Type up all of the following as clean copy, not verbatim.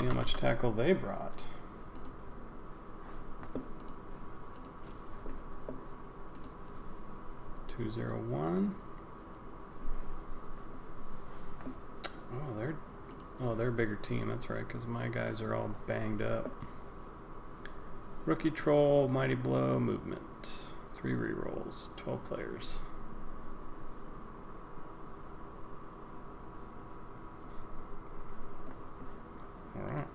how much tackle they brought. $201. Oh, they're a bigger team. That's right, because my guys are all banged up. Rookie Troll, Mighty Blow, Movement. 3 rerolls, 12 players. Alright.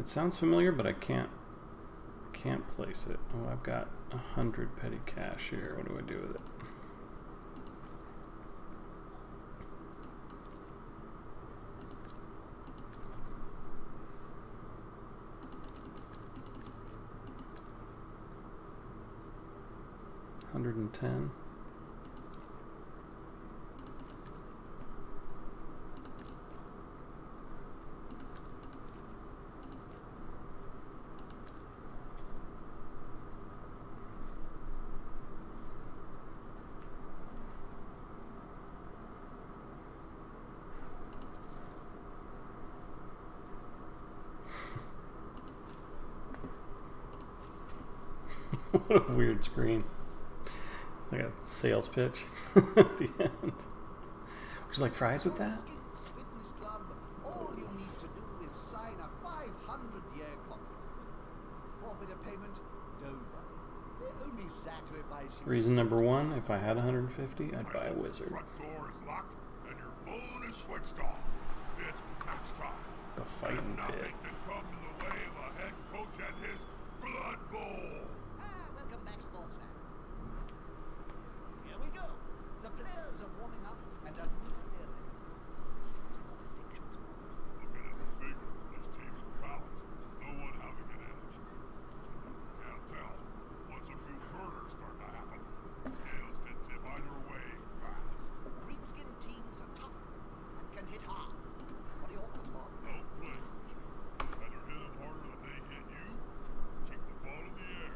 It sounds familiar, but I can't place it. Oh, I've got 100 petty cash here. What do I do with it? $110. What a weird screen. I got a sales pitch at the end. Would you like fries with that? Fitness Club, all you need to do is sign a 500-year contract. Forfeit a payment, don't worry. They only sacrifice you. Reason number 1, if I had 150, I'd buy a wizard. Front door is locked and your phone is switched off. It's match time. The fighting pit. Nothing can come in the way of a head coach and his Blood Bowl. Welcome back, sports fan. Here we go. The players are warming up and are nearly ready. Looking at the figures, this team's balanced. No one having an edge. Can't tell. Once a few murders start to happen, scales can tip either way fast. Greenskin teams are tough and can hit hard. What are your thoughts, Bob? No blinkers. Better hit them harder than they hit you. Keep the ball in the air.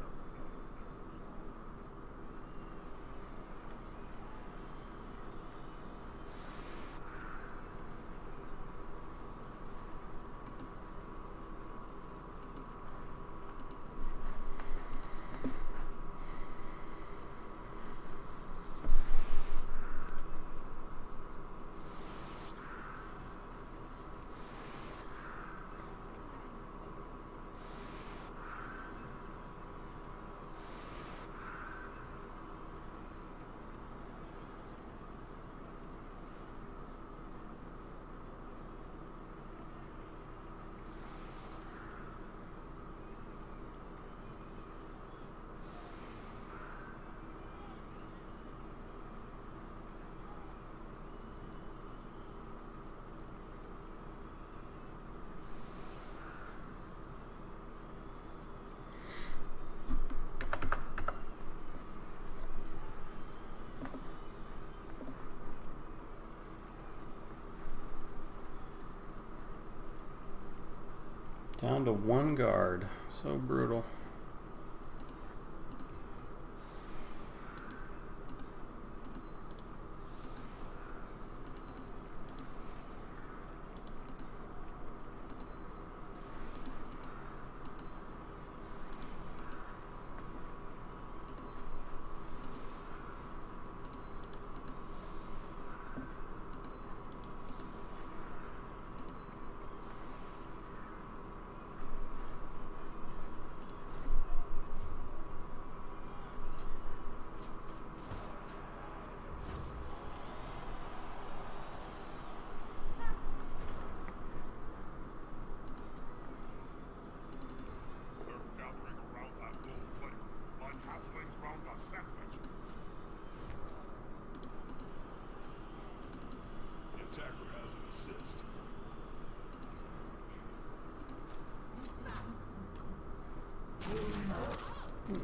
Down to 1 guard. So brutal.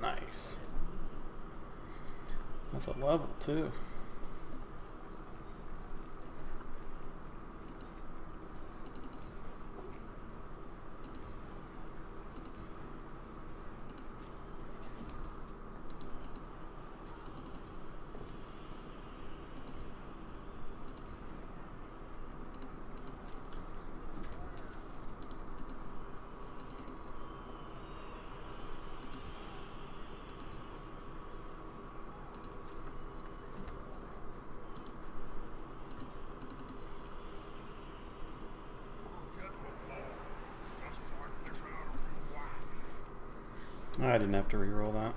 Nice. That's a level too. I didn't have to re-roll that.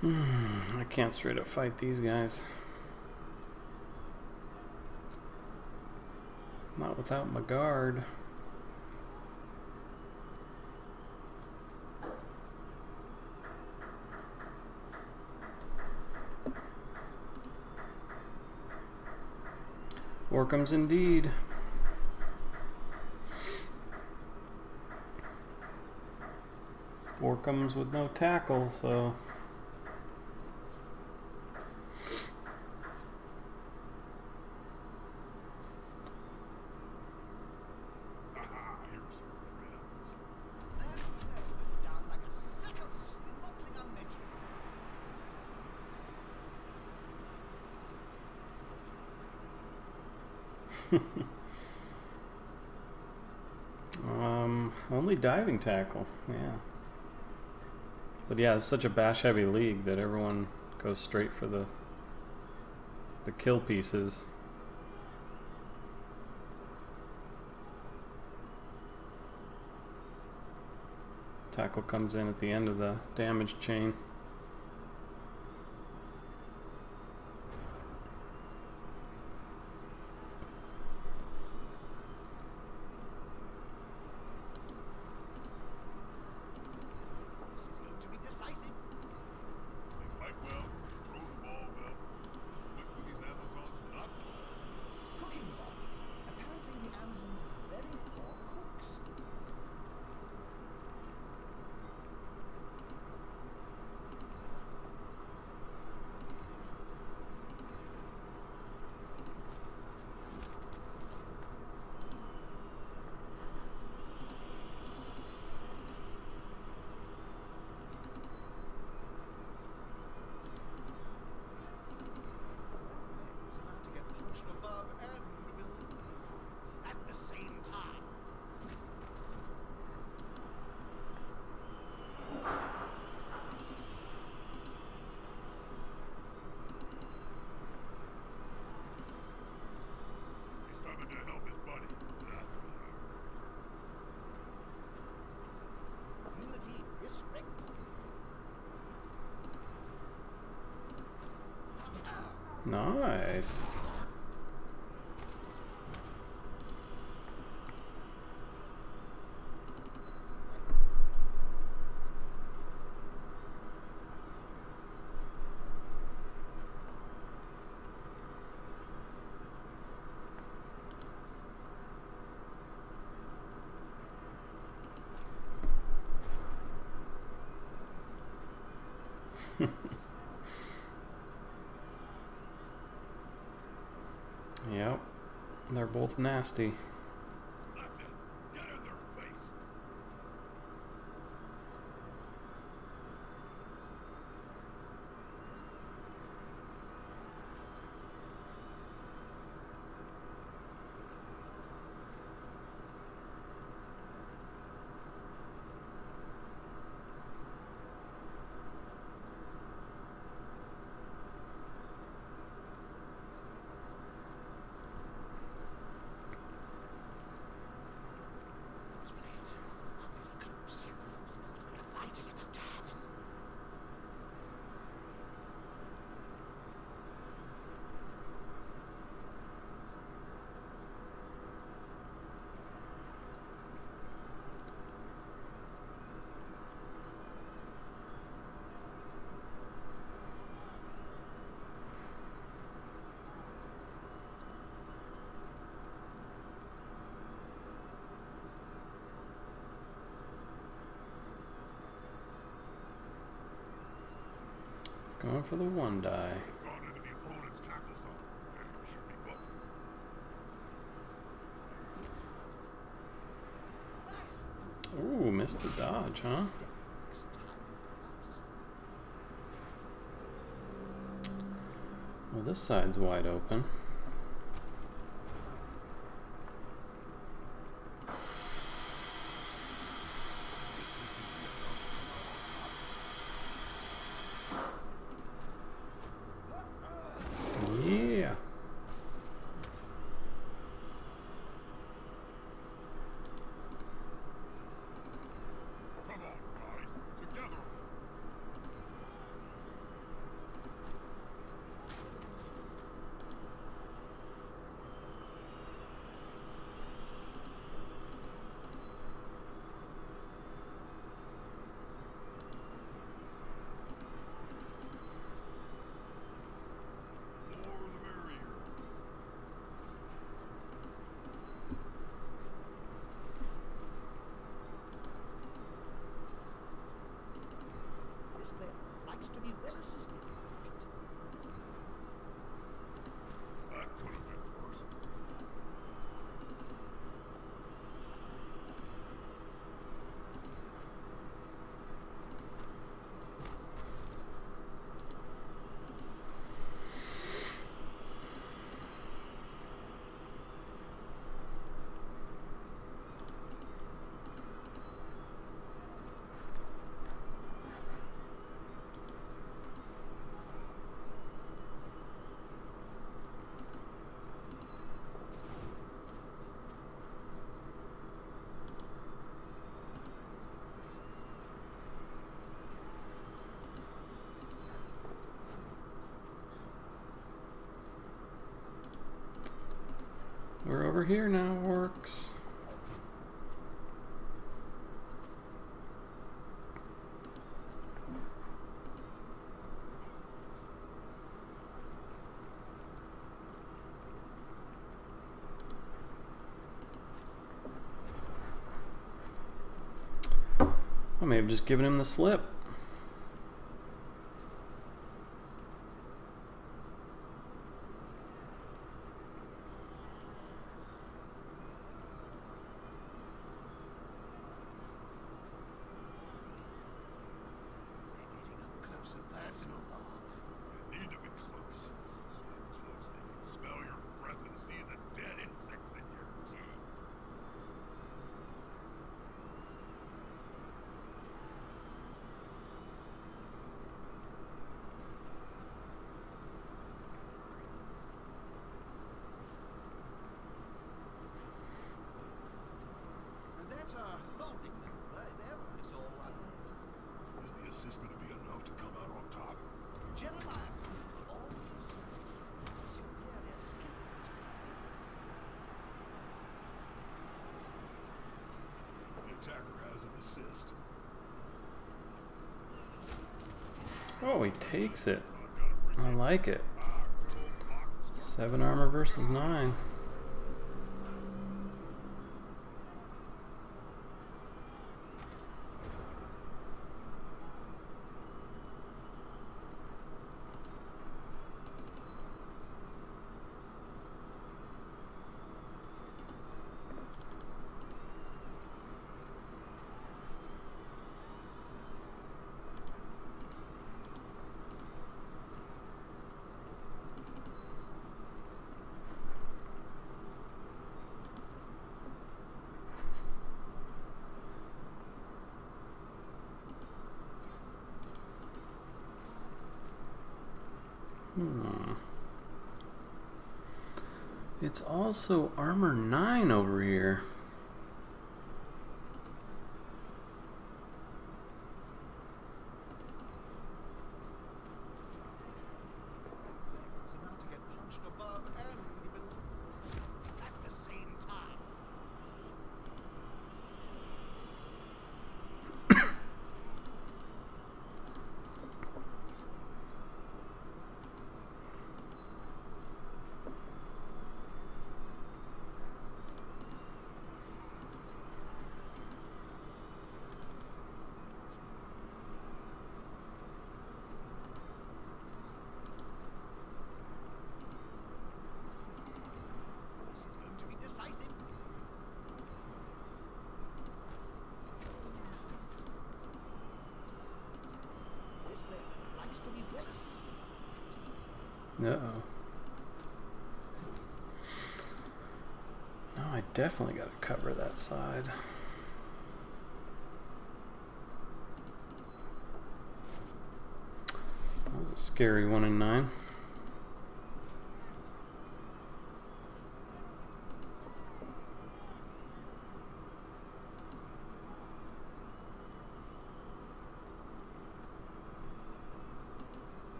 I can't straight up fight these guys. Not without my guard. Orcums indeed. Orcums with no tackle, so... Only diving tackle, yeah. But yeah, it's such a bash heavy league that everyone goes straight for the kill pieces. Tackle comes in at the end of the damage chain. Nice. Yep, they're both nasty. That's it. Get in their face. Going for the one die. Gone into the opponent's tackle zone. There should be good. missed the dodge, huh? Well, this side's wide open. Yeah. Come on, guys. Together. More the merrier. This player likes to be well assisted. That could have been worse. We're over here now, orcs. I may have just given him the slip. They're getting up close and personal, Bob. You need to be close. So close they can smell your breath and see the dead insects in your teeth. And that's a holding number if ever I saw one. Is the assist going to be enough to come out on top? Jeremiah always superior skills. The attacker has an assist. Oh, he takes it. I've got to bring I like it. good old boxes. 7 armor versus 9. It's also armor 9 over here. It's about to get punched above and even at the same time. No. No, I definitely got to cover that side. That was a scary 1 in 9.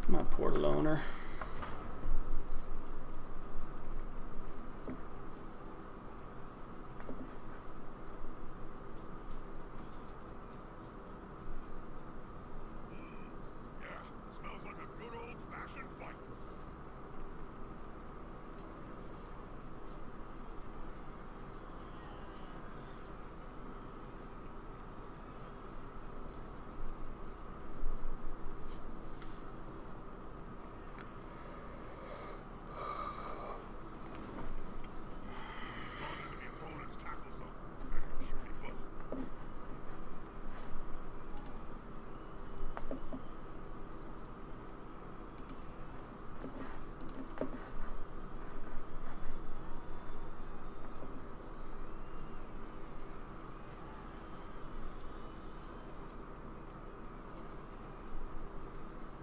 My poor loner. Yeah, smells like a good old-fashioned fight. Going into the opponent's tackle zone. Should be good.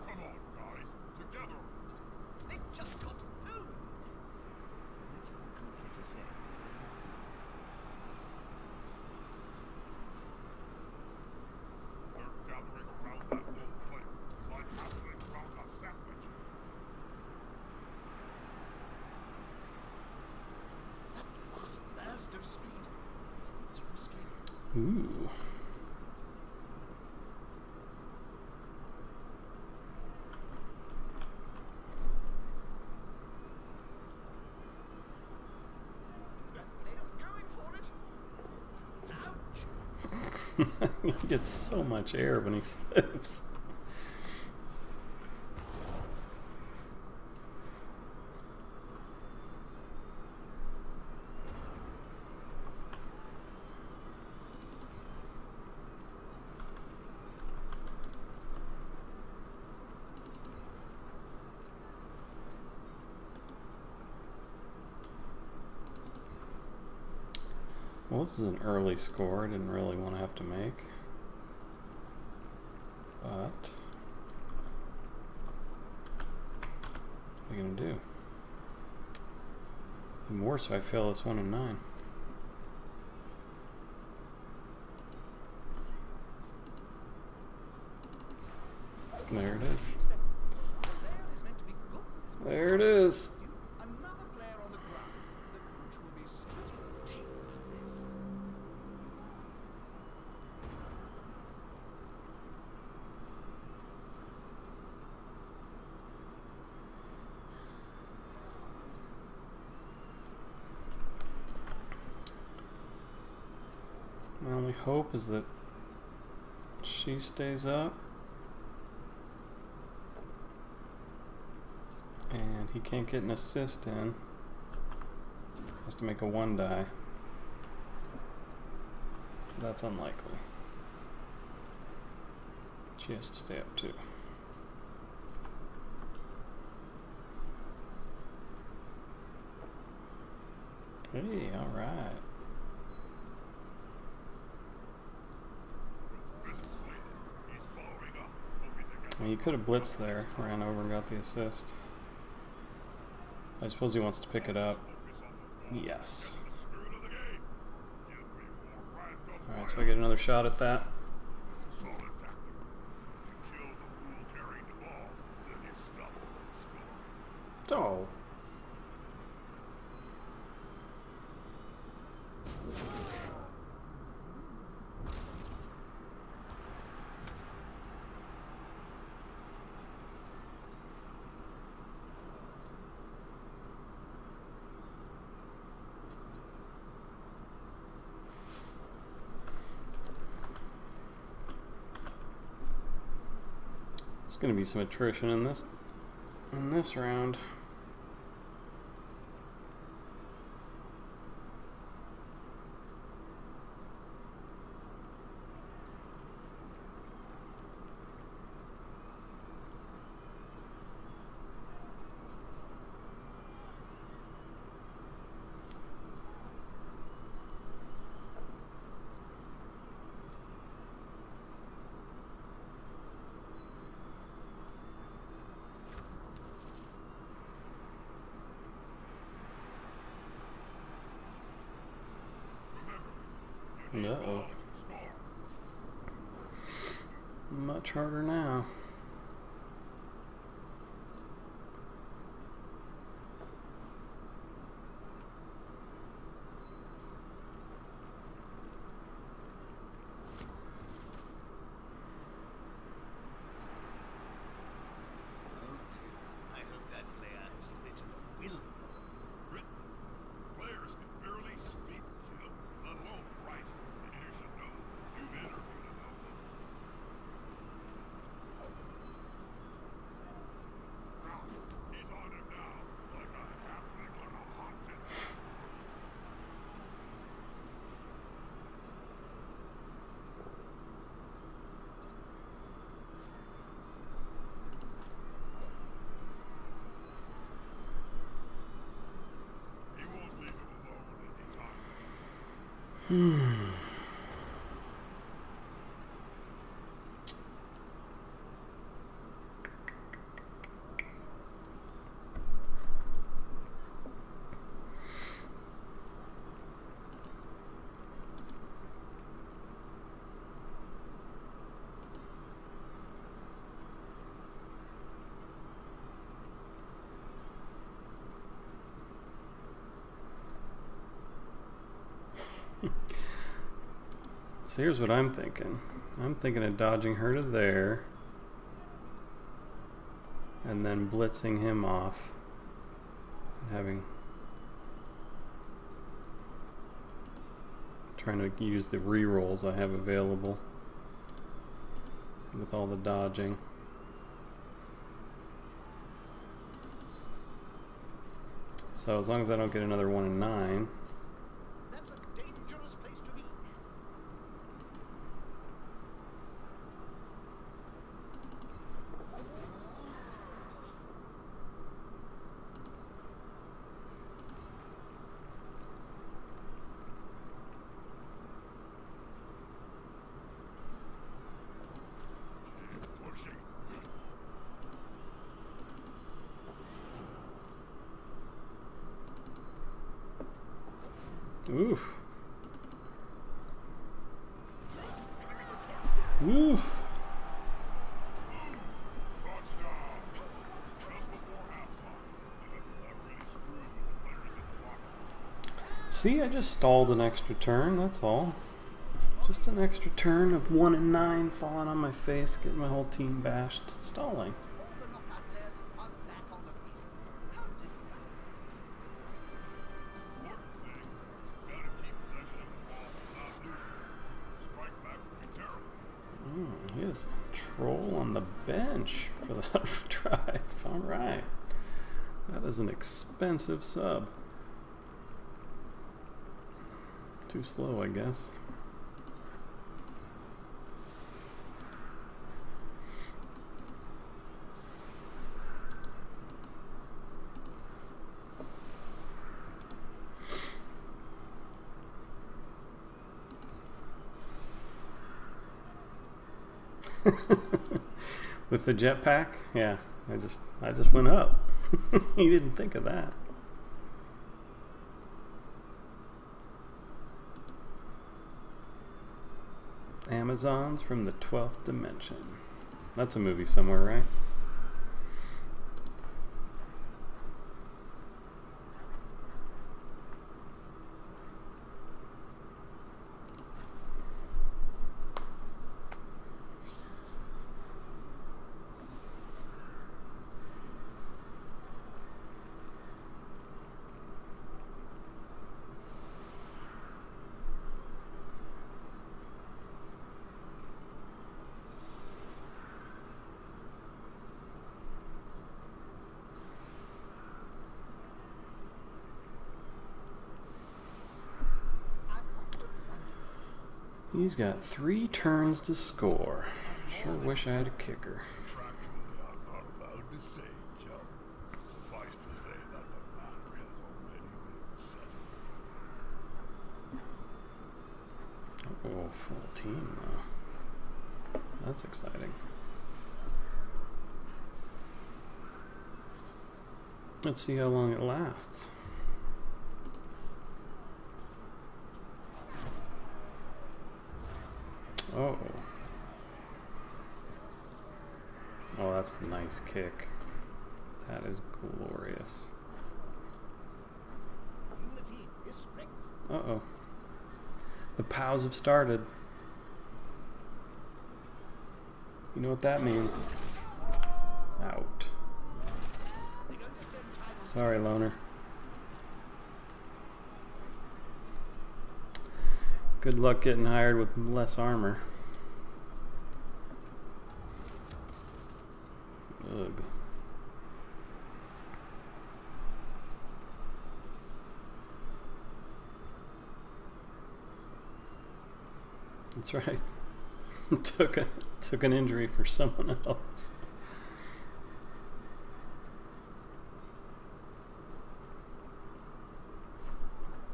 Come on, guys. Together. They just got home. That's what kids are saying. They're gathering around that old plate, like happening around a sandwich. That last burst of speed. It's risky. Ooh. That player's going for it. Ouch! He gets so much air when he slips. Well, this is an early score. I didn't really want to have to make. But what are you gonna do? Even worse if I fail this 1 in 9. There it is. The player is meant to be good. There it is. Another player on the ground. The coach will be splitting teeth with this. My only hope is that she stays up. And he can't get an assist in. Has to make a 1 die. That's unlikely. She has to stay up too. Hey, alright. Fist is fleeing. He's following up, hoping to get Well, you could have blitzed there, ran over and got the assist. I suppose he wants to pick it up. focus on the ball. Yes. The spirit of the game. Give me more random Alright, so I get another shot at that. That's a solid tactic. You kill the fool carrying the ball, then you stop him from scoring. Oh. There's going to be some attrition in this round. Uh-oh. Much harder now. I hope that player has written a will. Written? Players can barely speak, Jim, let alone write. You should know. You've interviewed enough of them. He's on him now, like a halfling on a haunted. He won't leave him alone anytime soon. So here's what I'm thinking. I'm thinking of dodging her to there and then blitzing him off and trying to use the rerolls I have available with all the dodging. So as long as I don't get another 1 in 9. That's a dangerous place to be. Keep pushing. Oof. Oof. Touchdown. Just before halftime. That really screws with the players in the locker room. See, I just stalled an extra turn, that's all. Just an extra turn of 1 in 9 falling on my face, getting my whole team bashed, stalling. All the knockout players are back on the field. How did that? Important thing, gotta keep possession of the ball without losing it. Strike back would be terrible. He is a troll on the bench for that drive. Alright. That is an expensive sub. Too slow, I guess. With the jetpack? Yeah, I just went up. You didn't think of that. Amazons from the 12th Dimension. That's a movie somewhere, right? He's got 3 turns to score. Sure wish I had a kicker. Contractually, I'm not allowed to say, Joe. Suffice to say that the matter has already been settled. Oh, full team though. That's exciting. Let's see how long it lasts. Oh. Oh, that's a nice kick. That is glorious. Unity is strength. Uh-oh. The POWs have started. You know what that means. Out. They're going to spend time on Sorry, Loner. Good luck getting hired with less armor. Ugh. That's right. took an injury for someone else.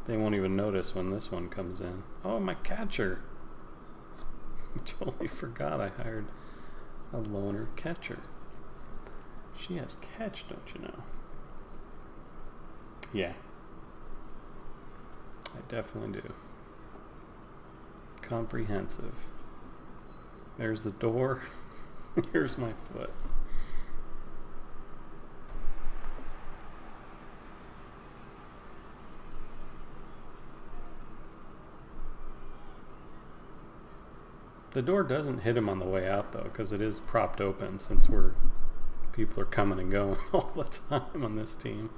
They won't even notice when this one comes in. Oh, my catcher! I totally forgot I hired a loner catcher. She has catch, don't you know? Yeah. I definitely do. Comprehensive. There's the door. Here's my foot. The door doesn't hit him on the way out though, because it is propped open since people are coming and going all the time on this team.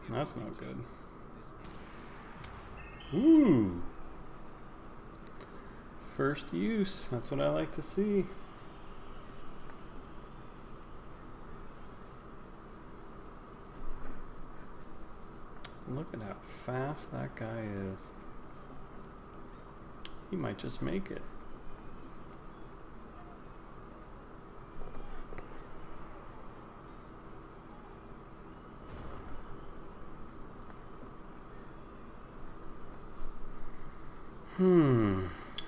That's not good. Ooh. First use. That's what I like to see. Look at how fast that guy is. He might just make it.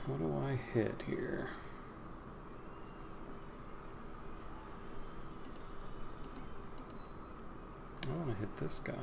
What do I hit here? I want to hit this guy.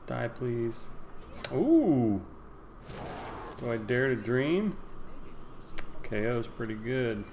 Die, please. Ooh! Do I dare to dream? KO's pretty good.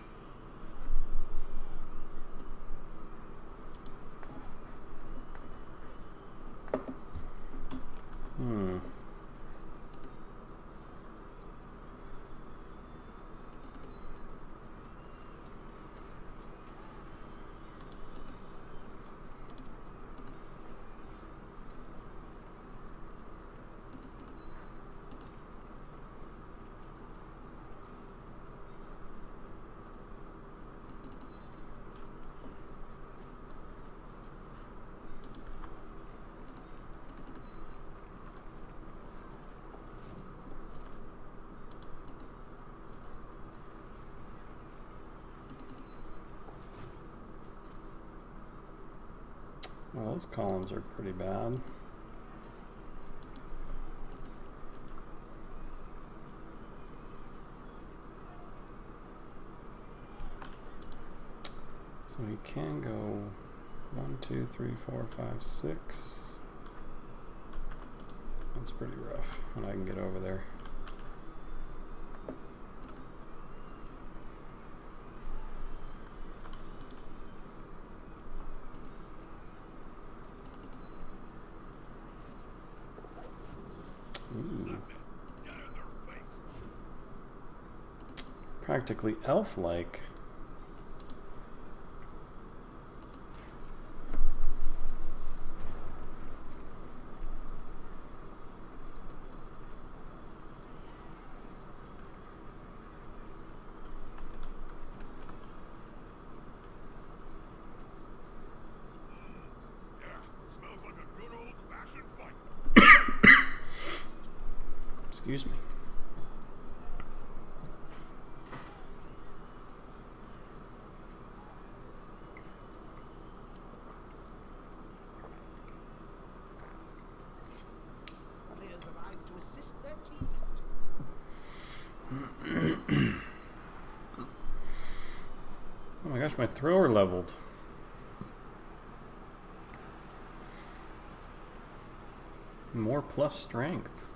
Well, those columns are pretty bad. So we can go 1, 2, 3, 4, 5, 6. That's pretty rough, and I can get over there. Practically elf-like. Excuse me. Players arrive to assist their teammate. Oh my gosh, my thrower leveled. More plus strength,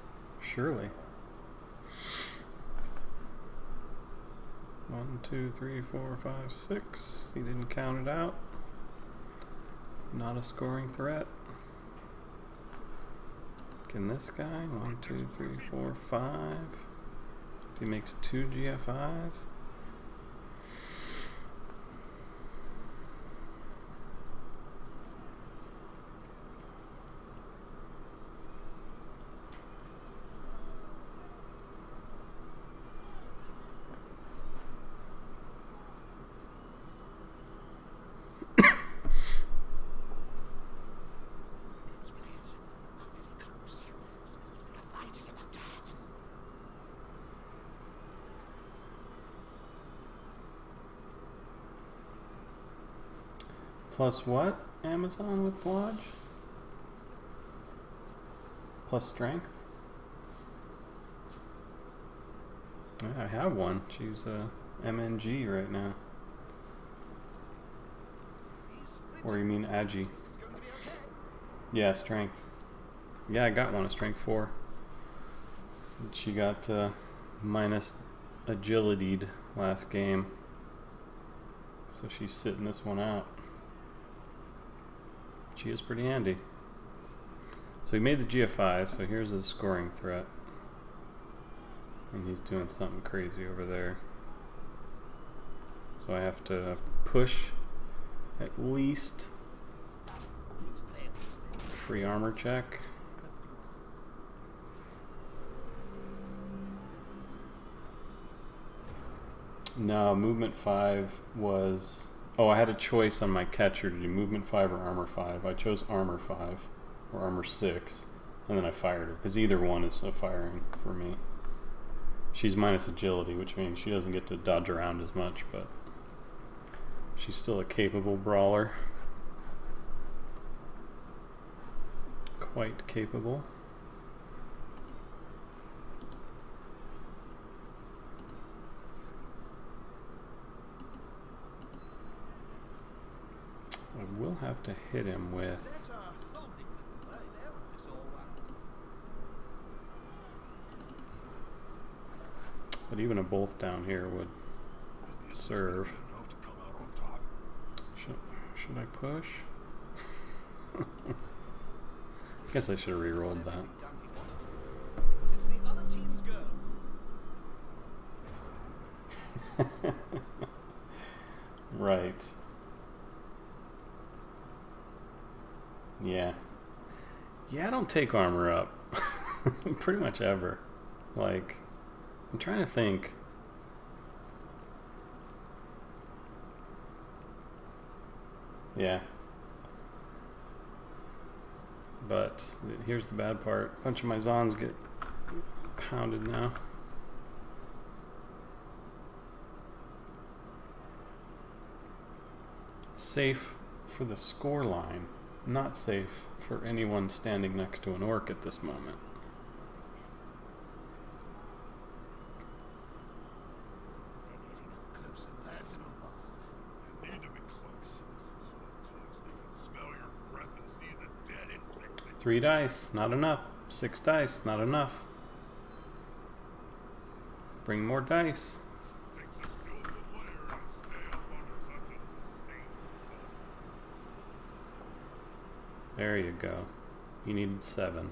surely. 1, 2, 3, 4, 5, 6. He didn't count it out. Not a scoring threat. Can this guy? 1, 2, 3, 4, 5. If he makes 2 GFIs. Plus what, Amazon with Lodge? Plus strength? Yeah, I have one. She's MNG right now. Or you mean Agi? Yeah, strength. Yeah, I got one, a strength 4. And she got minus agility'd last game. So she's sitting this one out. She is pretty handy. So he made the GFI, so here's his scoring threat. And he's doing something crazy over there. So I have to push at least free armor check. No, movement 5 was... Oh, I had a choice on my catcher to do movement 5 or armor 5. I chose armor 5 or armor 6, and then I fired her, because either one is a firing for me. She's minus agility, which means she doesn't get to dodge around as much, but she's still a capable brawler. Quite capable. I will have to hit him with... But even a bolt down here would serve. Should I push? I guess I should have re-rolled that. It's the other team's go. Right. Yeah. Yeah, I don't take armor up. Pretty much ever. Like, I'm trying to think. Yeah. But here's the bad part. A bunch of my Zons get pounded now. Safe for the score line. Not safe for anyone standing next to an orc at this moment. They're getting up close and personal, Bob. You need to be close. So close they can smell your breath and see the dead insects. 3 dice, not enough. 6 dice, not enough. Bring more dice. Takes a skillful player to stay up under such a sustained assault. There you go. You needed 7.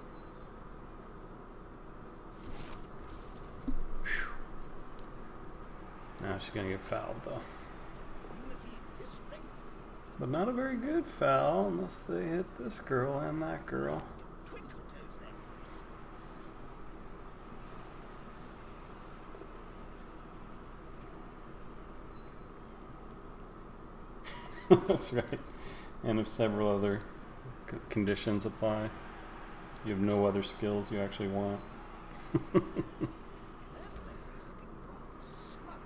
Whew. Now she's gonna get fouled though. Unity is strength. But not a very good foul unless they hit this girl and that girl. Twinkle toes then. That's right. And if several other conditions apply, you have no other skills you actually want. Smart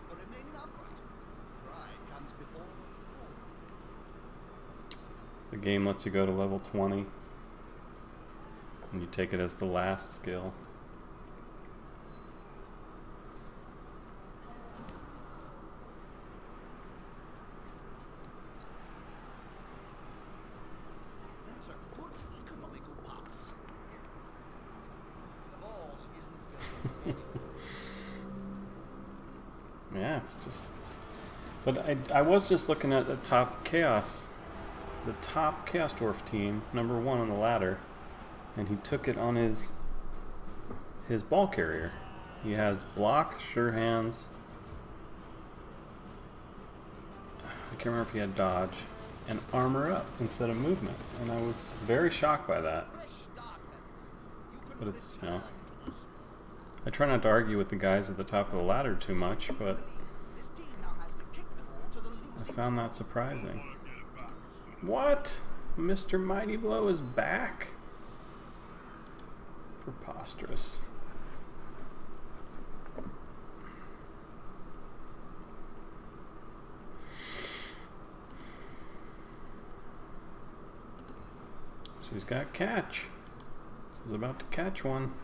for remaining upright. Pride comes before the fall. The game lets you go to level 20, and you take it as the last skill. That's a good economical pass. The ball isn't going anywhere. Yeah, it's just... But I was just looking at the top Chaos Dwarf team, number 1 on the ladder, and he took it on his ball carrier. He has block, sure hands. I can't remember if he had dodge, and armor up instead of movement, and I was very shocked by that. Fresh start, fellas. You But can it's, return you know, to this. I try not to argue with the guys at the top of the ladder too much, but This team now has to kick the ball to the I losing found that surprising. Want to get it back as soon as What? Mr. Mighty Blow is back? Preposterous. She's got catch. She's about to catch one.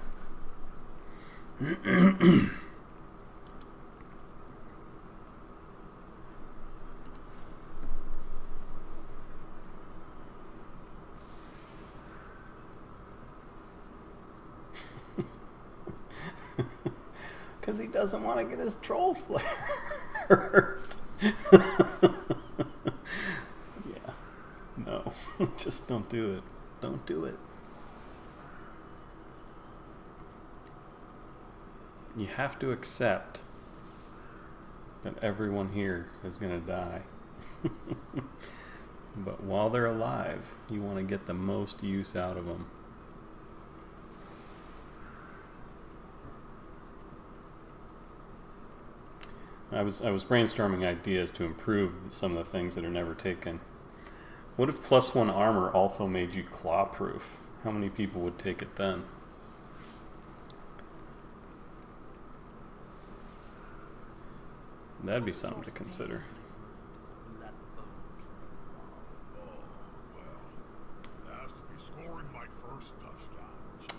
Because he doesn't want to get his troll flare hurt. Yeah. No. Just don't do it. Don't do it. You have to accept that everyone here is going to die. But while they're alive, you want to get the most use out of them. I was brainstorming ideas to improve some of the things that are never taken. What if +1 armor also made you claw proof? How many people would take it then? That'd be something to consider. Blood bowl. it has to be scoring my first touchdown.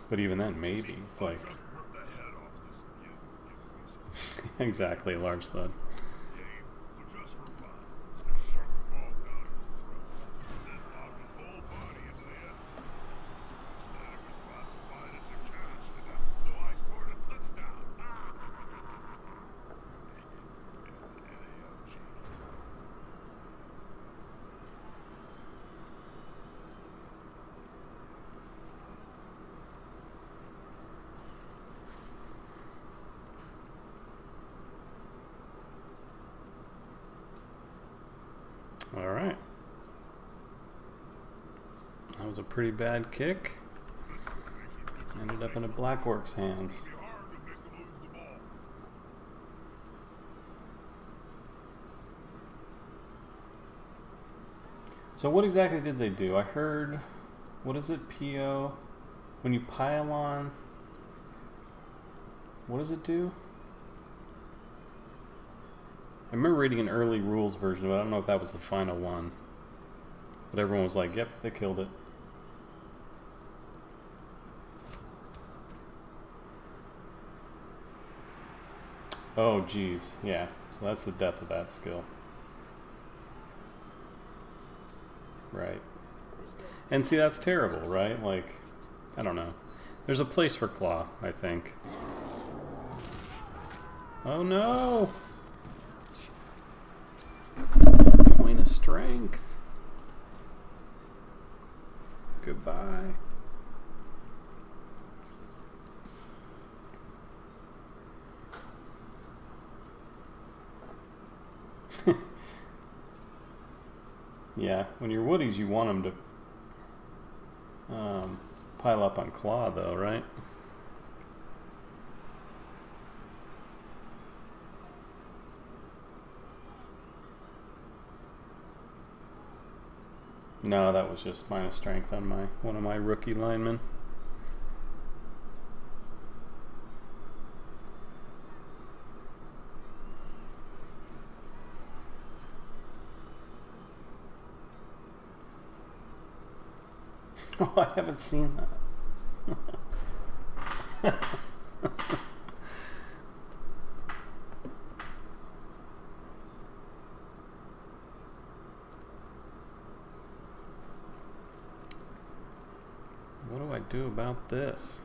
But even then, maybe. It's like, Just rip the head off this kid who gives me some exactly, a large thud. game. So just for fun, I shoved the ball down his throat, and then lobbed his whole body into the end zone. Instead, it was classified as a catch, so I scored a touchdown. NAFG. All right. That was a pretty bad kick. Ended up in a Blackworks hands. It'd be hard to make them lose the ball. So what exactly did they do? I heard, what is it, PO? When you pile on, what does it do? I remember reading an early rules version, but I don't know if that was the final one. But everyone was like, yep, they killed it. Oh, geez, yeah. So that's the death of that skill. Right. And see, that's terrible, right? Like, I don't know. There's a place for claw, I think. Oh no! Point of strength. Goodbye. Yeah, when you're woodies, you want them to pile up on claw, though, right? No, that was just minus strength on one of my rookie linemen. Oh, I haven't seen that. What do I do about this?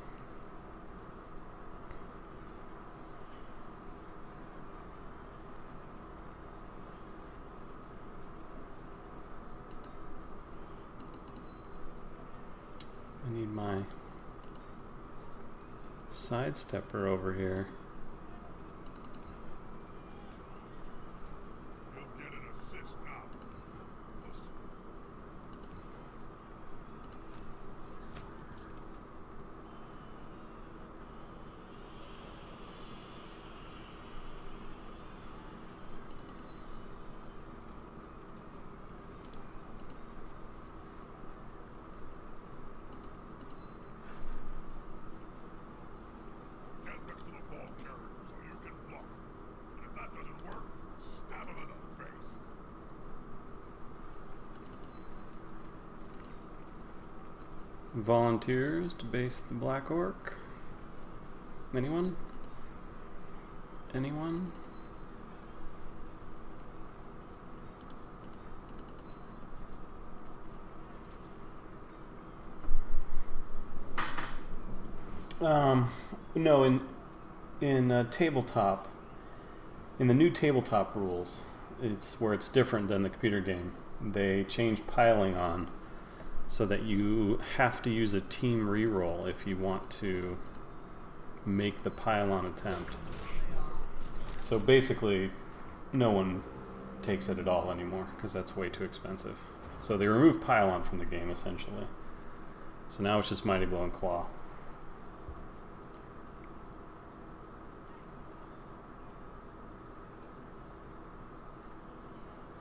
I need my sidestepper over here. You'll get an assist now. Listen. Get next to the ball carrier so you can block. And if that doesn't work, stab him in the face. Volunteers to base the Black Orc? Anyone? Anyone? No, in tabletop, in the new tabletop rules, it's where it's different than the computer game. They changed piling on so that you have to use a team reroll if you want to make the pile-on attempt. So basically, no one takes it at all anymore because that's way too expensive. So they removed pile-on from the game essentially. So now it's just Mighty Blow and Claw.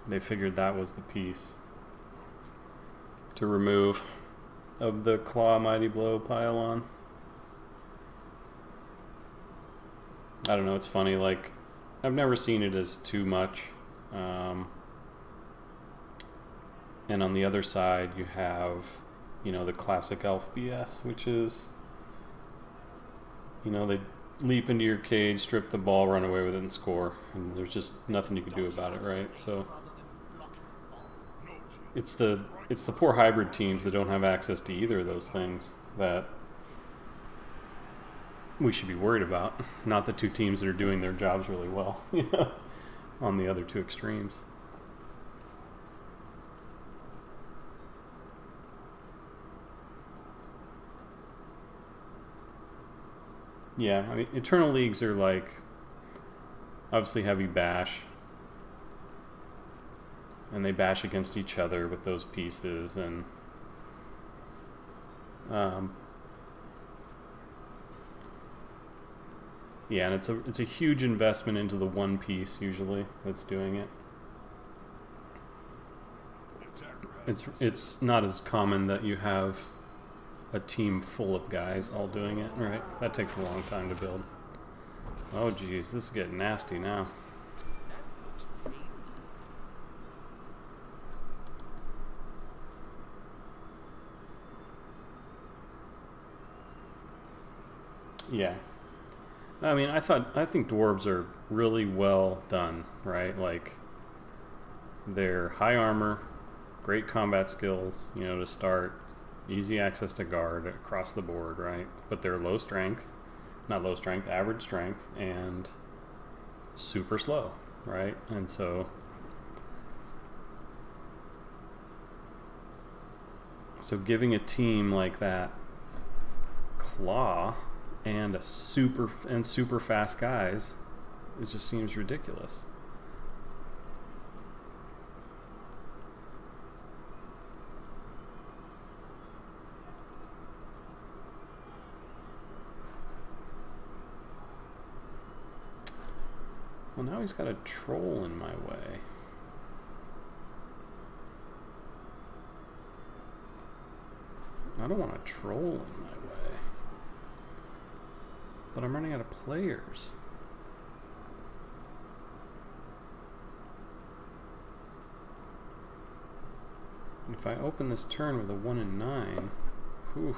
They figured that was the piece to remove of the Claw Mighty Blow pile-on. I don't know, it's funny, like, I've never seen it as too much. And on the other side you have, you know, the classic elf BS, which is, you know, they leap into your cage, strip the ball, run away with it and score. And there's just nothing you can do about it, right? So it's the poor hybrid teams that don't have access to either of those things that we should be worried about. Not the two teams that are doing their jobs really well, you know, on the other two extremes. Yeah, I mean, Eternal Leagues are like obviously heavy bash, and they bash against each other with those pieces, and yeah, and it's a huge investment into the one piece usually that's doing it. It's not as common that you have a team full of guys all doing it, right? That takes a long time to build. Oh geez, this is getting nasty now. Yeah. I mean, I think dwarves are really well done, right? Like, they're high armor, great combat skills, you know, to start, easy access to guard across the board, right? But they're low strength, not low strength, average strength, and super slow, right? And so giving a team like that Claw and super fast guys, it just seems ridiculous. Well, now he's got a troll in my way. I don't want a troll in my way. But I'm running out of players. If I open this turn with a 1 and 9... Whew.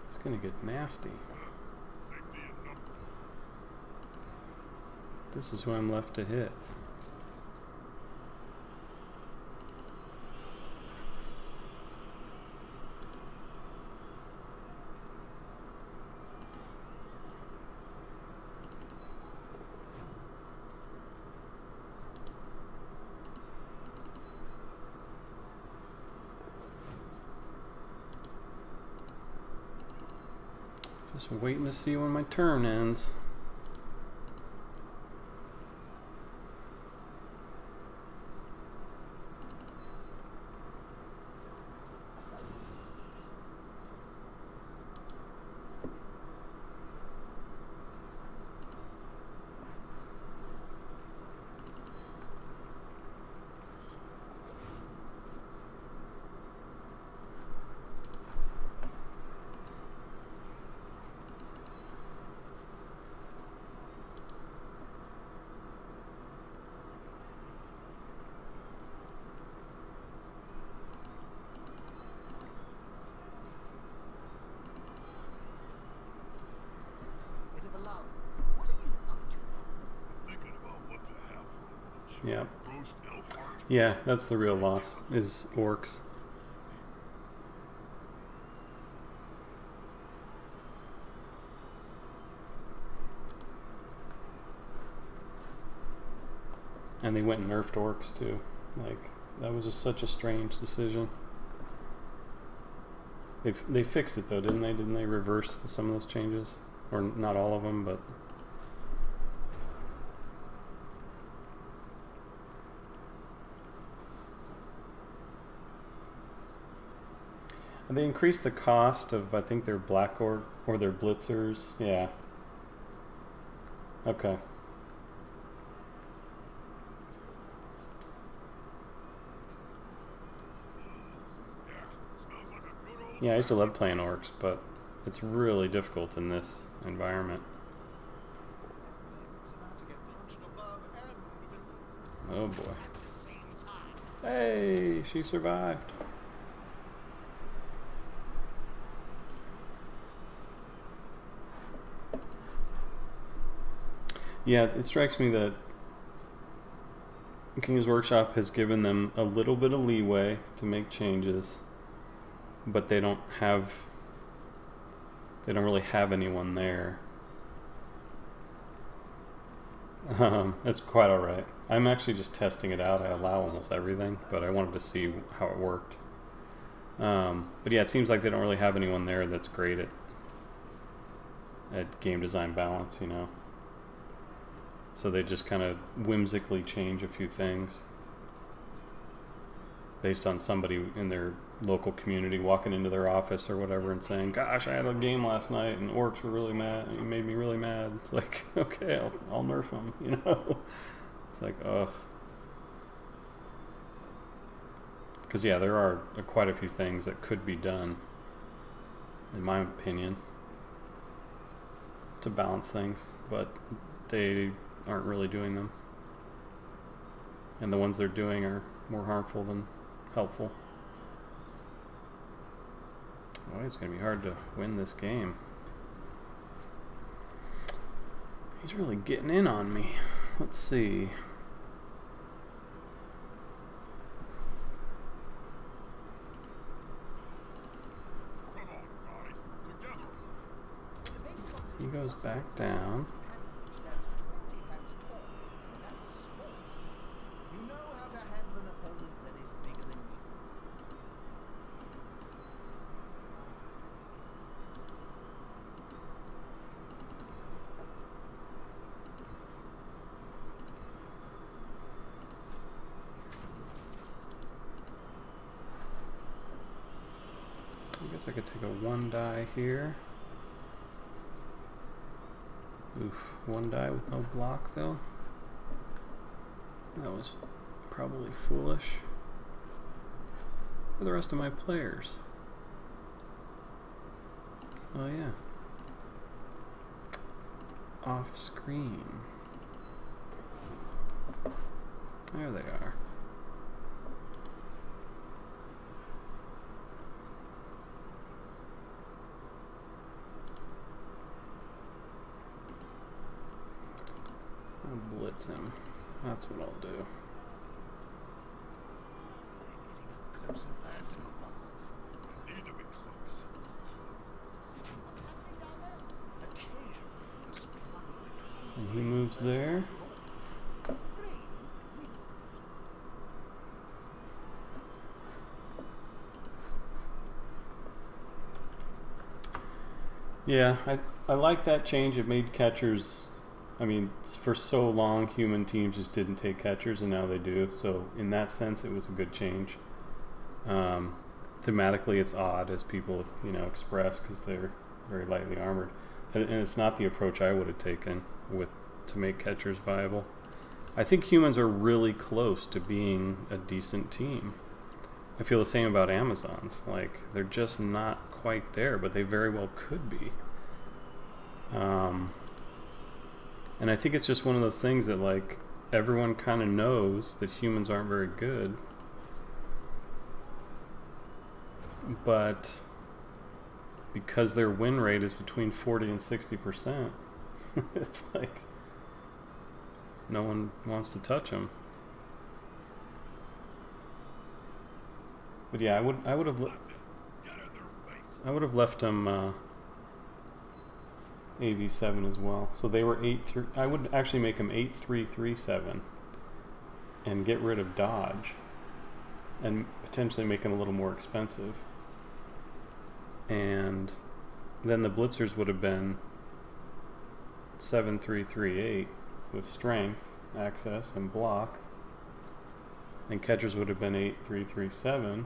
It's gonna get nasty. Safety in numbers. This is who I'm left to hit. Just waiting to see when my turn ends. Bit of a lull. What are you up to? Thinking about what to have for lunch. Yep. Roast elf heart. Yeah, that's the real loss, is orcs. And they went and nerfed orcs too. Like, that was just such a strange decision. They fixed it though, didn't they? Didn't they reverse some of those changes? Or not all of them, but... And they increased the cost of, I think, their black orc or their blitzers. Yeah. Okay. Yeah, smells like a good old. Yeah, I used to love playing orcs, but it's really difficult in this environment. It's about to get punched above and Oh boy. at the same time. Hey, she survived. Yeah, it strikes me that Games Workshop has given them a little bit of leeway to make changes, but they don't really have anyone there. It's quite alright. I'm actually just testing it out. I allow almost everything, but I wanted to see how it worked. But yeah, it seems like they don't really have anyone there that's great at game design balance, you know. So they just kind of whimsically change a few things based on somebody in their local community walking into their office or whatever and saying, gosh, I had a game last night and orcs were really mad. You made me really mad. It's like, okay, I'll nerf them, you know? It's like, ugh. Because, yeah, there are quite a few things that could be done, in my opinion, to balance things, but they aren't really doing them. And the ones they're doing are more harmful than helpful. Boy, it's going to be hard to win this game. He's really getting in on me. Let's see. Come on, guys, together. The basic option He goes back down. stands 20 hands tall, and that's small. You know how to handle an opponent that is bigger than you. I guess I could take a 1 die here. Oof, 1 die with no block though. That was probably foolish. Where are the rest of my players? Oh yeah. off screen? There they are. I'll blitz him. That's what I'll do. Close and personal, Bob. Need to be close. What's happening down there? Occasionally, a struggle And he moves there. Yeah, I like that change. It made catchers, I mean, for so long human teams just didn't take catchers, and now they do. So in that sense, it was a good change. Thematically, it's odd, as people, you know, express, because they're very lightly armored, and it's not the approach I would have taken to make catchers viable. I think humans are really close to being a decent team. I feel the same about Amazons. Like, they're just not quite there, but they very well could be. And I think it's just one of those things that, like, everyone kind of knows that humans aren't very good. But because their win rate is between 40 and 60%, it's like no one wants to touch them. But yeah, I would have left them AV7 as well. So they were 8-3. I would actually make them 8-3-3-7 and get rid of dodge and potentially make them a little more expensive. And then the blitzers would have been 7-3-3-8 with strength, access, and block. And catchers would have been 8-3-3-7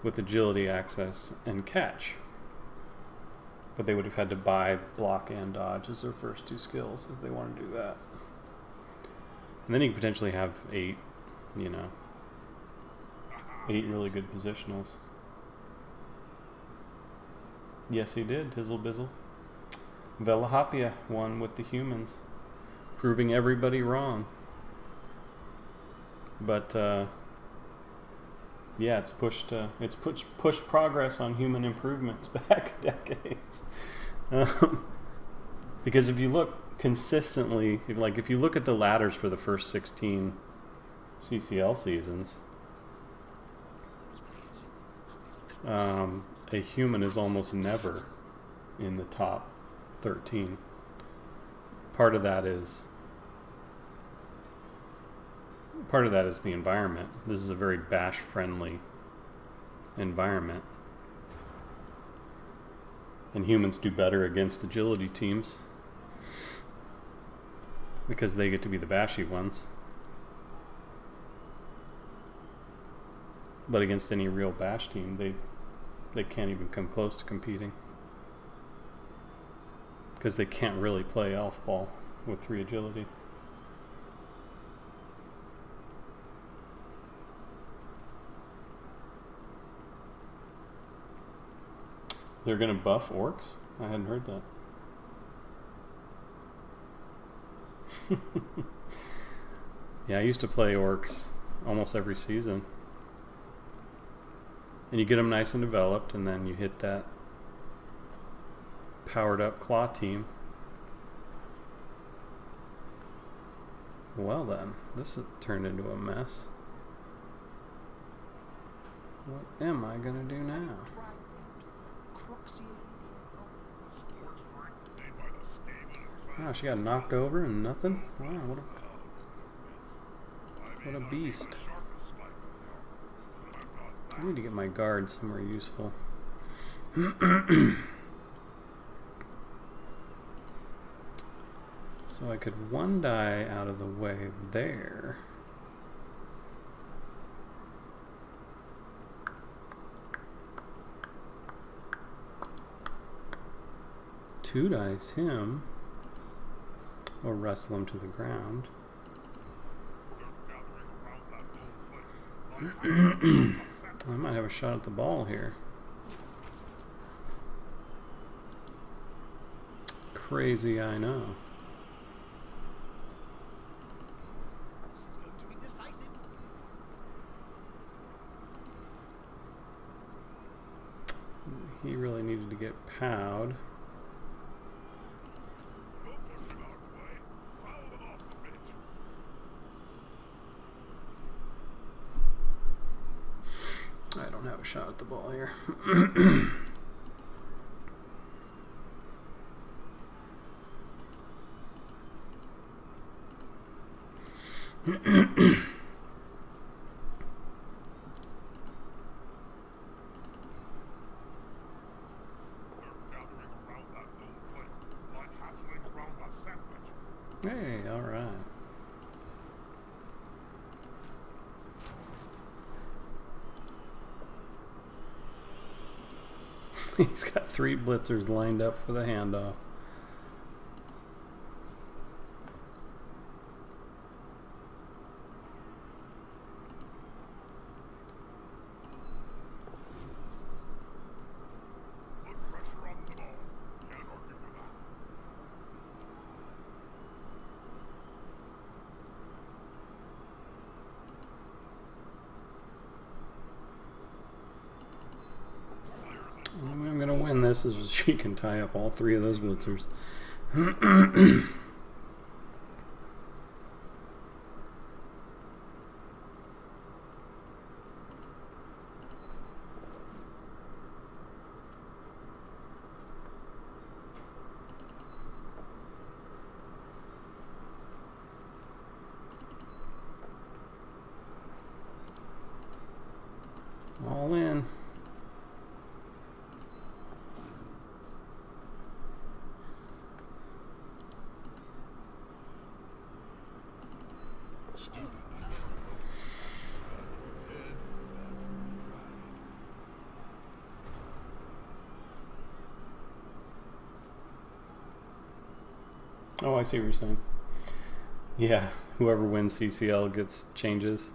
with agility, access, and catch. But they would have had to buy block and dodge as their first two skills if they want to do that. And then you could potentially have 8, you know, 8 really good positionals. Yes, he did, Tizzle Bizzle. Velahapia won with the humans, proving everybody wrong. But yeah, it's pushed progress on human improvements back decades. Because if you look consistently, if you look at the ladders for the first 16 CCL seasons, a human is almost never in the top 13. Part of that is the environment. This is a very bash-friendly environment. And humans do better against agility teams because they get to be the bashy ones. But against any real bash team, they can't even come close to competing. Because they can't really play elf ball with 3 agility. They're gonna buff orcs? I hadn't heard that. Yeah, I used to play orcs almost every season. And you get them nice and developed, and then you hit that powered up claw team. Well then, this has turned into a mess. What am I gonna do now? Wow, she got knocked over and nothing? Wow, what a beast. I need to get my guard somewhere useful. So I could 1 die out of the way there. Two dice him, or wrestle him to the ground. I might have a shot at the ball here. crazy, I know. This is going to be decisive. He really needed to get powed. Go push him out of the way. Foul him off the pitch. I don't have a shot at the ball here. Gathering around that little plate, like halflings round a sandwich. Hey, all right. He's got 3 blitzers lined up for the handoff. Put pressure on the ball. Can't argue with that. I'm gonna win this as she can tie up all 3 of those blitzers. All in. Oh, I see what you're saying. Yeah, whoever wins CCL gets changes.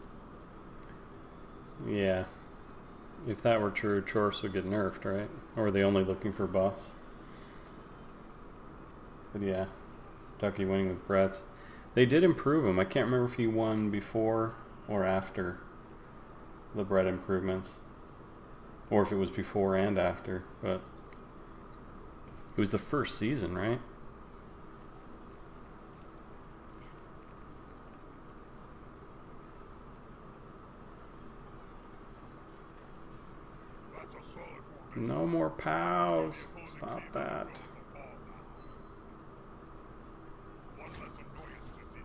Yeah. If that were true, Chorus would get nerfed, right? Or are they only looking for buffs? But yeah, Ducky winning with Brett's. They did improve him. I can't remember if he won before or after the Brett improvements. Or if it was before and after, but it was the first season, right? That's a solid formation. No more pows. Stop that. One less annoyance to deal with.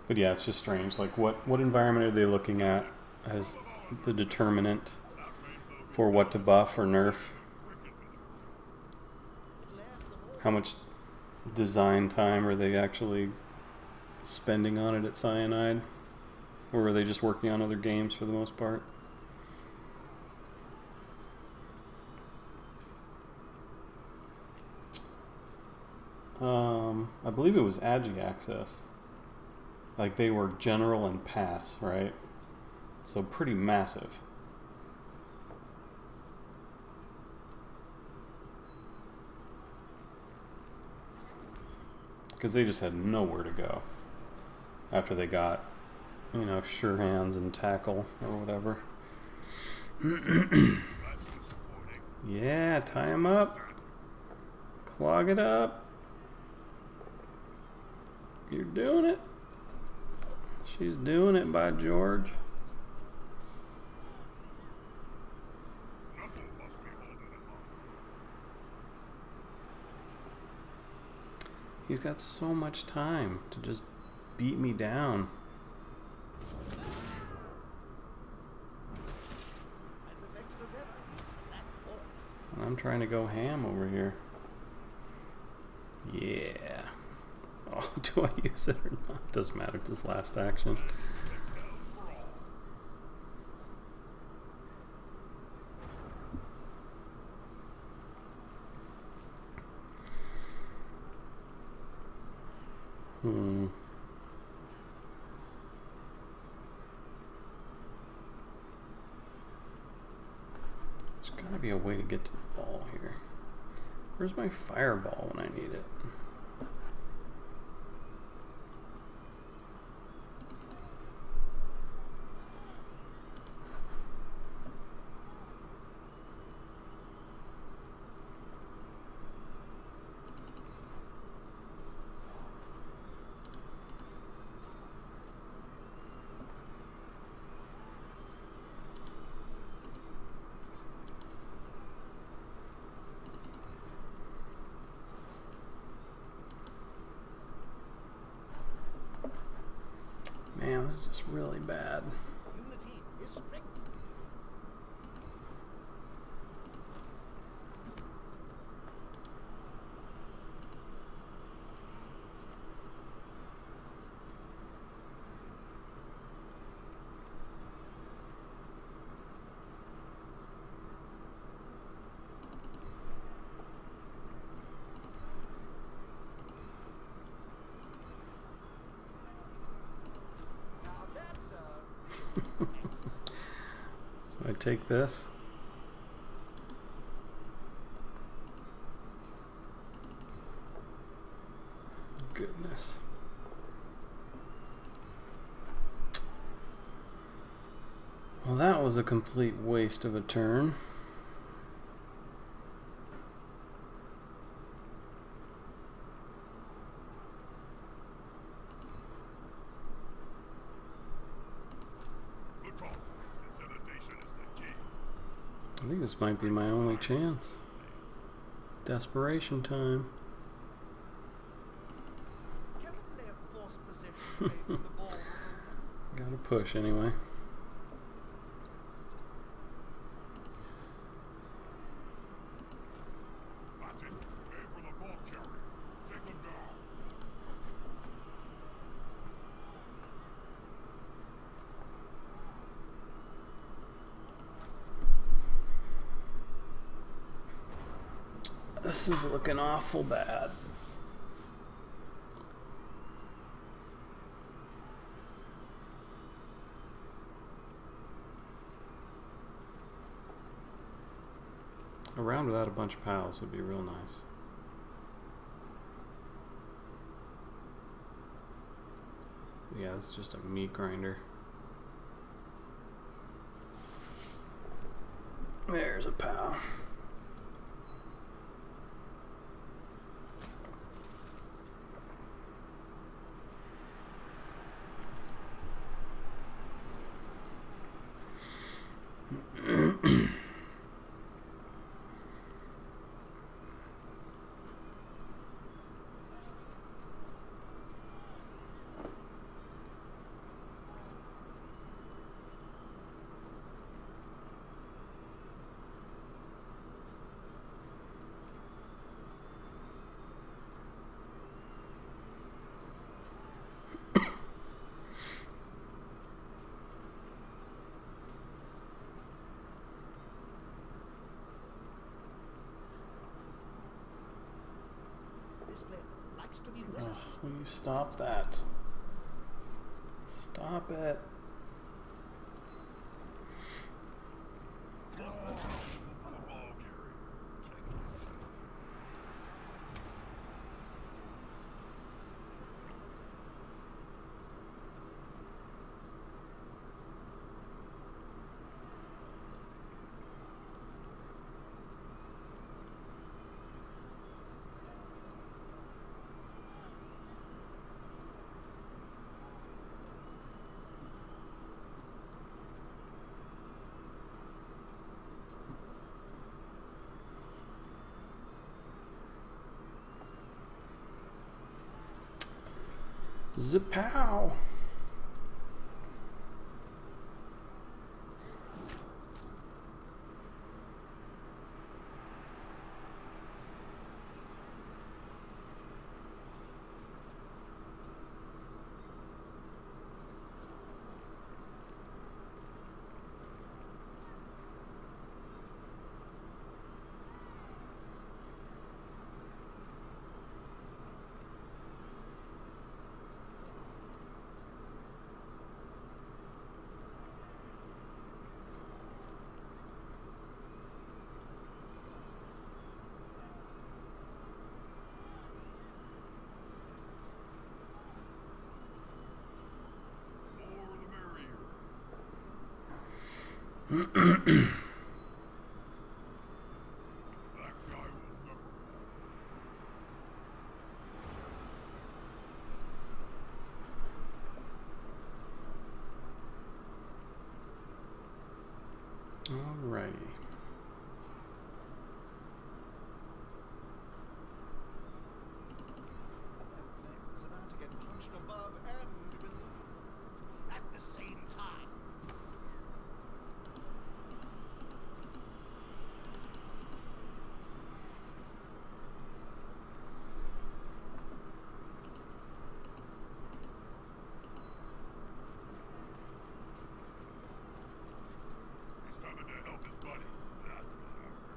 But yeah, it's just strange. Like, what environment are they looking at as the determinant for what to buff or nerf? How much design time are they actually spending on it at Cyanide? Or are they just working on other games for the most part? I believe it was Agi Access. Like, they were general and pass, right? So pretty massive. Because they just had nowhere to go after they got, you know, sure hands and tackle or whatever. That's disappointing. Yeah, tie him up. Clog it up. You're doing it. She's doing it, by George. Nuffle must be holding him up. He's got so much time to just beat me down. As effective as ever, these black orcs. And I'm trying to go ham over here. Yeah. Oh, do I use it or not? Doesn't matter. It's his last action. There's gotta be a way to get to the ball here. Where's my fireball when I need it? Man, this is just really bad. Unity is strength. Now that's a I take this. Goodness. Well, that was a complete waste of a turn. Good call. Intimidation is the key. I think this might be my only chance. Desperation time. can we play a forced possession away from the ball? Gotta push anyway. That's it. Aim for the ball carrier. Take them down. This is looking awful bad. A round without a bunch of pals would be real nice. Yeah, it's just a meat grinder. There's a pal. This player likes to be Oh, well assisted. will you stop that? Stop it. For the ball carrier. Take them down. Zapow! That guy will never fall. Alrighty. It's about to get punched above and below at the same time. He's coming to help his buddy. That's gonna hurt.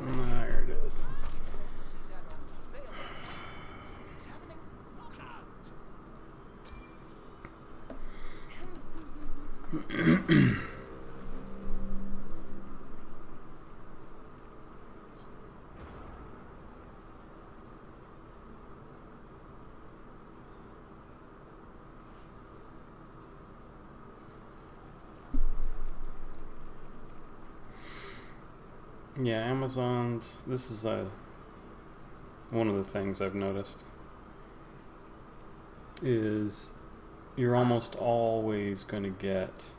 There it is. See that on fail. Something's happening. Look out! Yeah, Amazon's. This is one of the things I've noticed is you're almost always going to get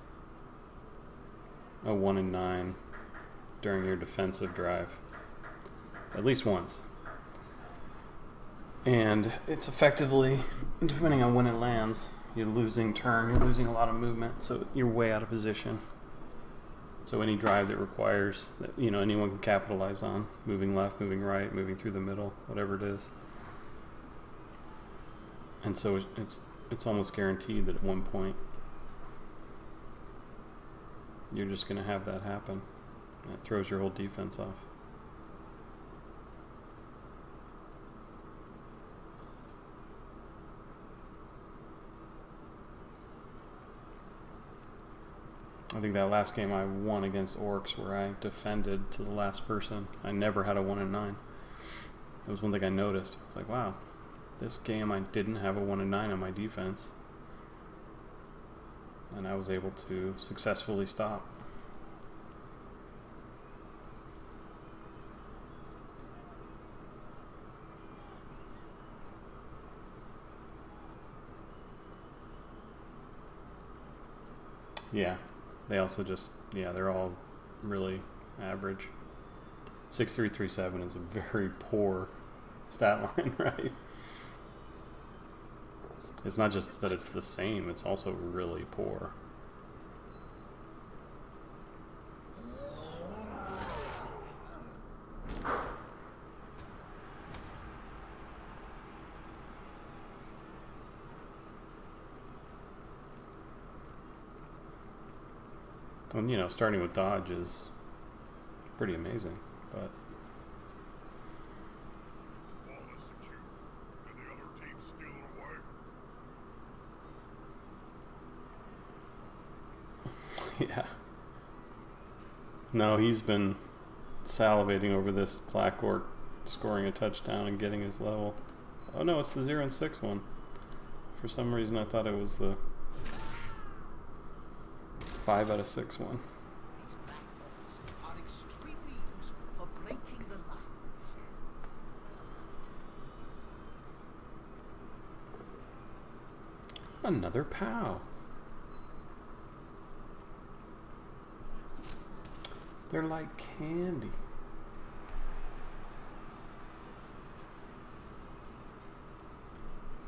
a 1 in 9 during your defensive drive, at least once. And it's effectively, depending on when it lands, you're losing turn, you're losing a lot of movement, so you're way out of position. So any drive that requires that, you know, anyone can capitalize on, moving left, moving right, moving through the middle, whatever it is. And so it's almost guaranteed that at one point you're just going to have that happen. And it throws your whole defense off. I think that last game I won against Orcs, where I defended to the last person, I never had a 1 in 9. That was one thing I noticed. It's like, wow, this game I didn't have a 1 in 9 on my defense. And I was able to successfully stop. Yeah. They also just, yeah, they're all really average. 6337 is a very poor stat line, right? It's not just that it's the same, it's also really poor. And, you know, starting with dodge is pretty amazing, but Wallace and you, and the other team stealing away. yeah. No, he's been salivating over this Black Orc scoring a touchdown and getting his level. Oh no, it's the 0 and 6 one. For some reason I thought it was the 5 out of 6 one. These backbones are extremely useful for breaking the lines. Another POW. They're like candy.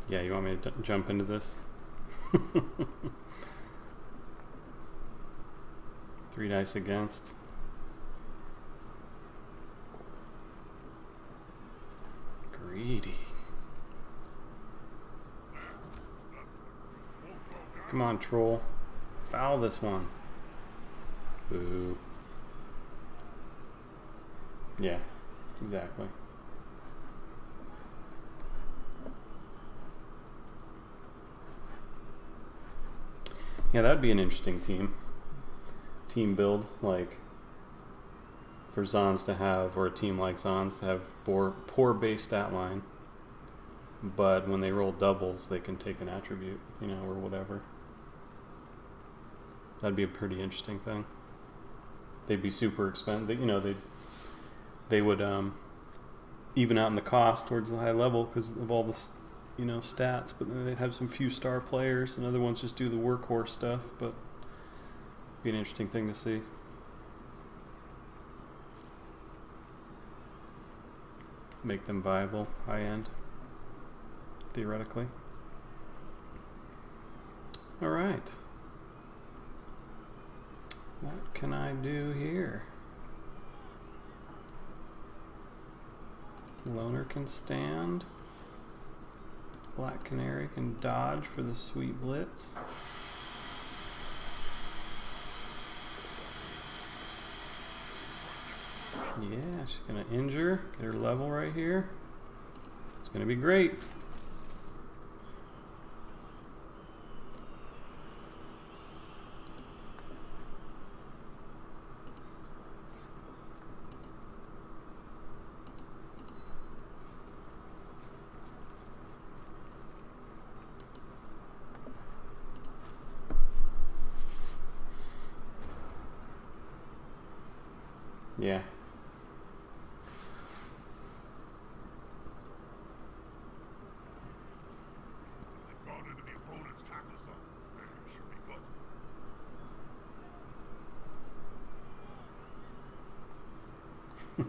Yeah, you want me to jump into this? 3 dice against. Greedy. Come on, troll. Foul this one. Boo. Yeah, exactly. Yeah, that'd be an interesting team build, like for Zons to have, or a team like Zons to have poor base stat line, but when they roll doubles, they can take an attribute, you know, or whatever. That'd be a pretty interesting thing. They'd be super expensive. You know, they would even out in the cost towards the high level because of all the, you know, stats. But then they'd have some few star players, and other ones just do the workhorse stuff. But it'd be an interesting thing to see. Make them viable, high end, theoretically. All right. What can I do here? Loner can stand. Black Canary can dodge for the sweet blitz. Yeah, she's gonna injure, get her level right here. It's gonna be great. Yeah. They've gone into the opponent's tackle zone. They should be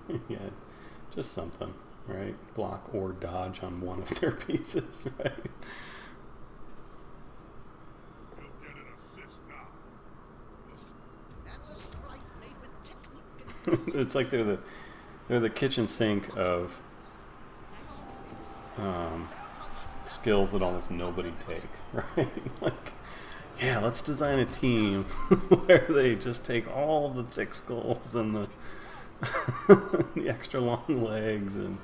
good. Yeah, just something, right? Block or dodge on one of their pieces, right? You'll get an assist now. Listen. That's a strike made with technique and It's like they're the kitchen sink of skills that almost nobody takes, right? Like, yeah, let's design a team where they just take all the thick skulls and the the extra long legs and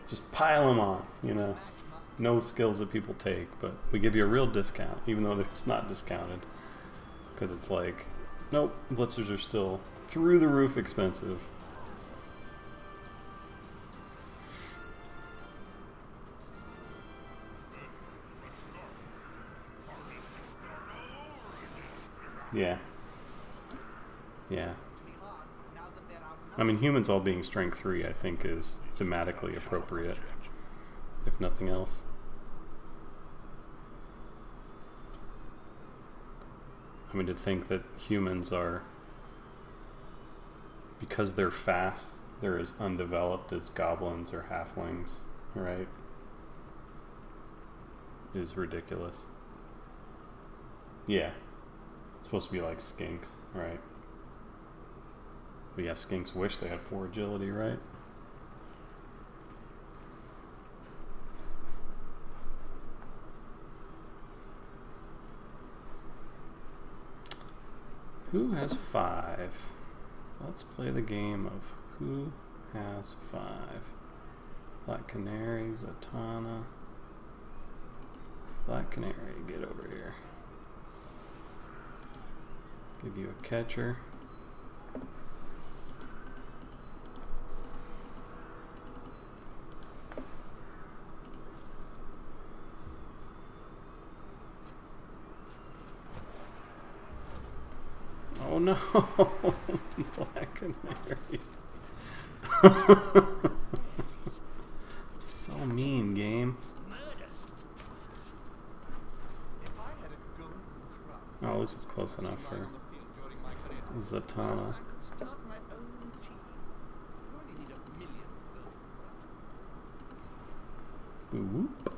just pile them on, you know. No skills that people take, but we give you a real discount, even though it's not discounted, because it's like, nope, blitzers are still through the roof expensive. Yeah. Yeah. I mean, humans all being strength 3, I think, is thematically appropriate, if nothing else. I mean, to think that humans are, because they're fast, they're as undeveloped as goblins or halflings, right? Is ridiculous. Yeah. It's supposed to be like skinks, right? But yeah, skinks wish they had 4 agility, right? Who has 5? Let's play the game of who has 5. Black Canary, Zatanna. Black Canary, get over here. Give you a catcher. Oh no! Black Canary. So mean, game. Oh, at least it's close enough for Zatanna. Whoop.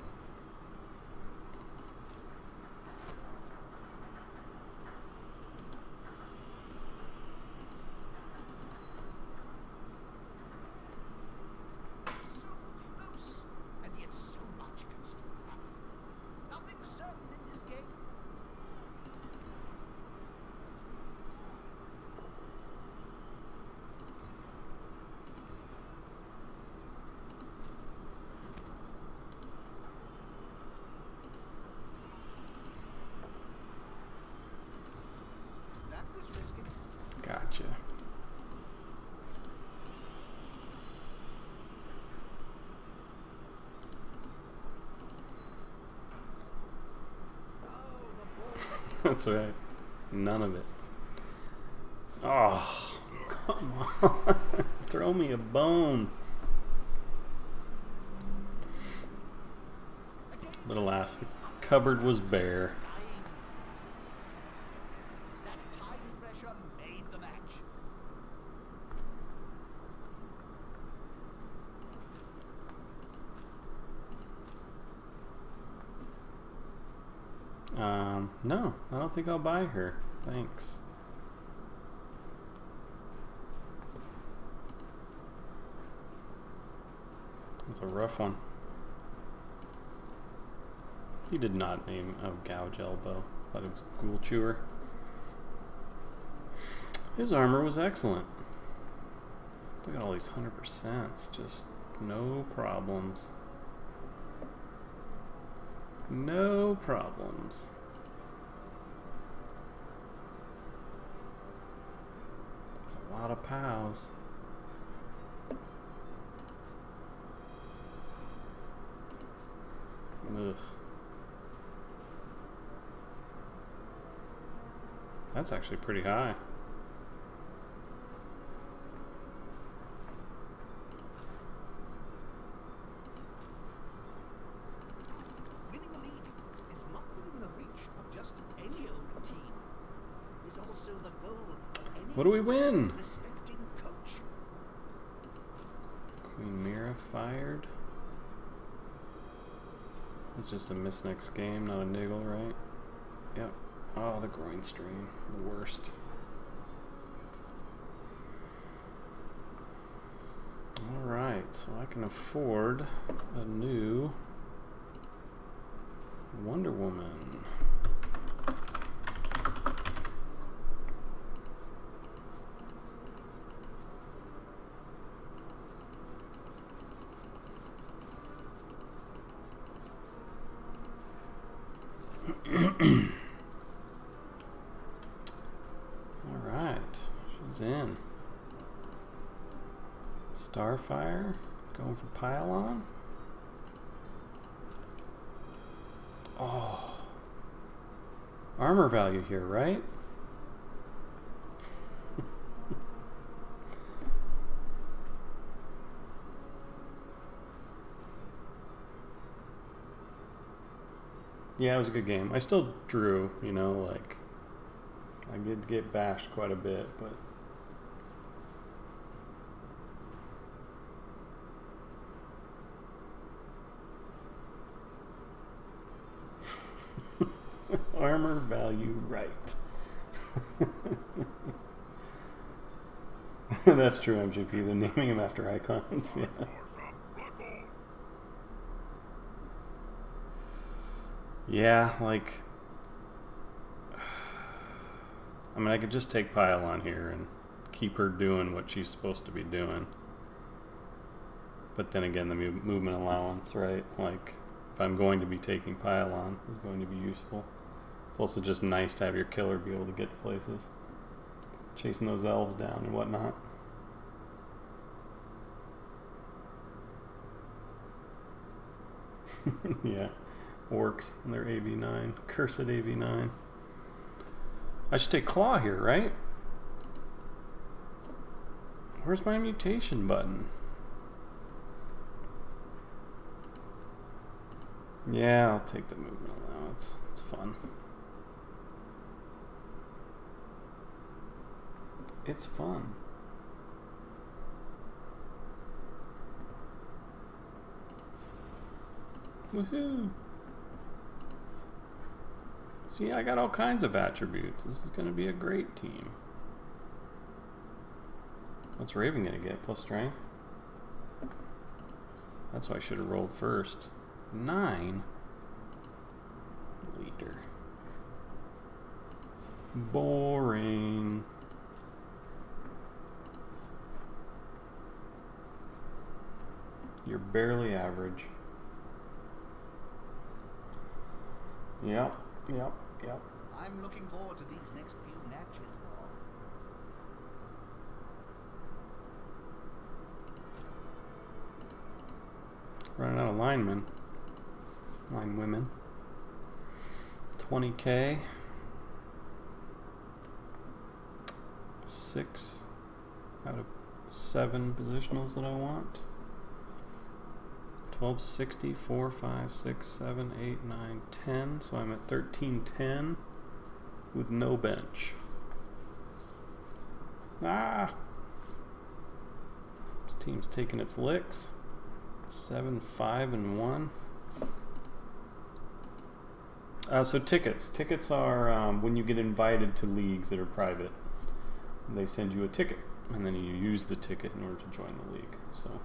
That's right. None of it. Oh, come on. Throw me a bone. But alas, the cupboard was bare. That time pressure made the match. No, I don't think I'll buy her. Thanks. It's a rough one. He did not name a Gouge Elbow, but it was a Ghoul Chewer. His armor was excellent. Look at all these 100%. Just no problems. No problems. That's a lot of POWs. Ugh. That's actually pretty high. Winning a league is not within the reach of just any old team. It is also the goal of any What do we win? respecting coach. Queen Mira fired. It's just a miss next game, not a niggle, right? Yep. Oh, the groin strain. The worst. Alright, so I can afford a new Wonder Woman. Alright, she's in. Starfire, going for Pylon. Oh. Armor value here, right? Yeah, it was a good game. I still drew, you know, like, I did get bashed quite a bit, but armor value right. That's true, MGP. They're naming him after icons. Yeah. Yeah, like, I mean, I could just take Pylon here and keep her doing what she's supposed to be doing. But then again, the movement allowance, right? Like, if I'm going to be taking Pylon, is going to be useful. It's also just nice to have your killer be able to get to places. Chasing those elves down and whatnot. Yeah. Orcs and their AV9. Cursed AV9. I should take Claw here, right? Where's my mutation button? Yeah, I'll take the movement allowance. It's fun. It's fun. Woohoo! See, I got all kinds of attributes. This is going to be a great team. What's Raven going to get? Plus strength? That's why I should have rolled first. 9? Leader. Boring. You're barely average. Yep. I'm looking forward to these next few matches, Bob. Running out of linemen. Line women. 20k. 6 out of 7 positionals that I want. 1260, 4, 5, 6, 7, 8, 9, 10. So I'm at 1310 with no bench. Ah! This team's taking its licks. 7, 5, and 1. So tickets. Tickets are when you get invited to leagues that are private. They send you a ticket, and then you use the ticket in order to join the league. So.